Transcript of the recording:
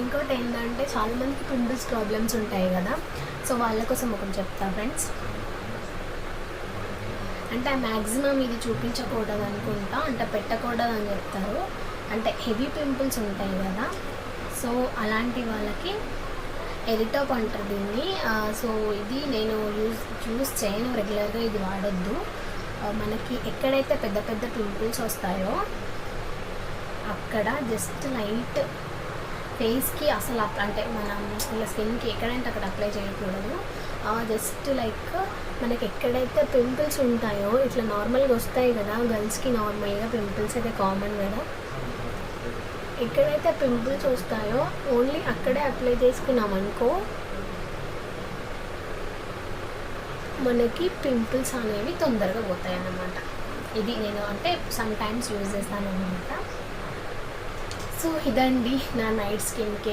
ఇంకోటి ఏంటంటే చాలామందికి పింపుల్స్ ప్రాబ్లమ్స్ ఉంటాయి కదా. సో వాళ్ళ కోసం ఒకటి చెప్తా ఫ్రెండ్స్. అంటే మ్యాక్సిమం ఇది చూపించకూడదు అనుకుంటా, అంటే పెట్టకూడదు అని చెప్తారు. అంటే హెవీ పింపుల్స్ ఉంటాయి కదా, సో అలాంటి వాళ్ళకి ఎరిటాప్ అంటారు దీన్ని. సో ఇది నేను యూజ్ చేయను రెగ్యులర్గా, ఇది వాడొద్దు. మనకి ఎక్కడైతే పెద్ద పెద్ద పింపుల్స్ వస్తాయో అక్కడ జస్ట్ లైట్ ఫేస్కి అసలు అంటే మనం ఇలా స్కిన్కి ఎక్కడంటే అక్కడ అప్లై చేయకూడదు. జస్ట్ లైక్ మనకి ఎక్కడైతే పింపుల్స్ ఉంటాయో, ఇట్లా నార్మల్గా వస్తాయి కదా గర్ల్స్కి, నార్మల్గా పింపుల్స్ అయితే కామన్ కదా, ఎక్కడైతే పింపుల్స్ వస్తాయో ఓన్లీ అక్కడే అప్లై చేసుకున్నామనుకో మనకి పింపుల్స్ అనేవి తొందరగా పోతాయి అన్నమాట. ఇది నేను అంటే సమ్ టైమ్స్ యూజ్ చేస్తాను అనమాట. సో ఇదండి నా నైట్ స్కిన్ కేర్.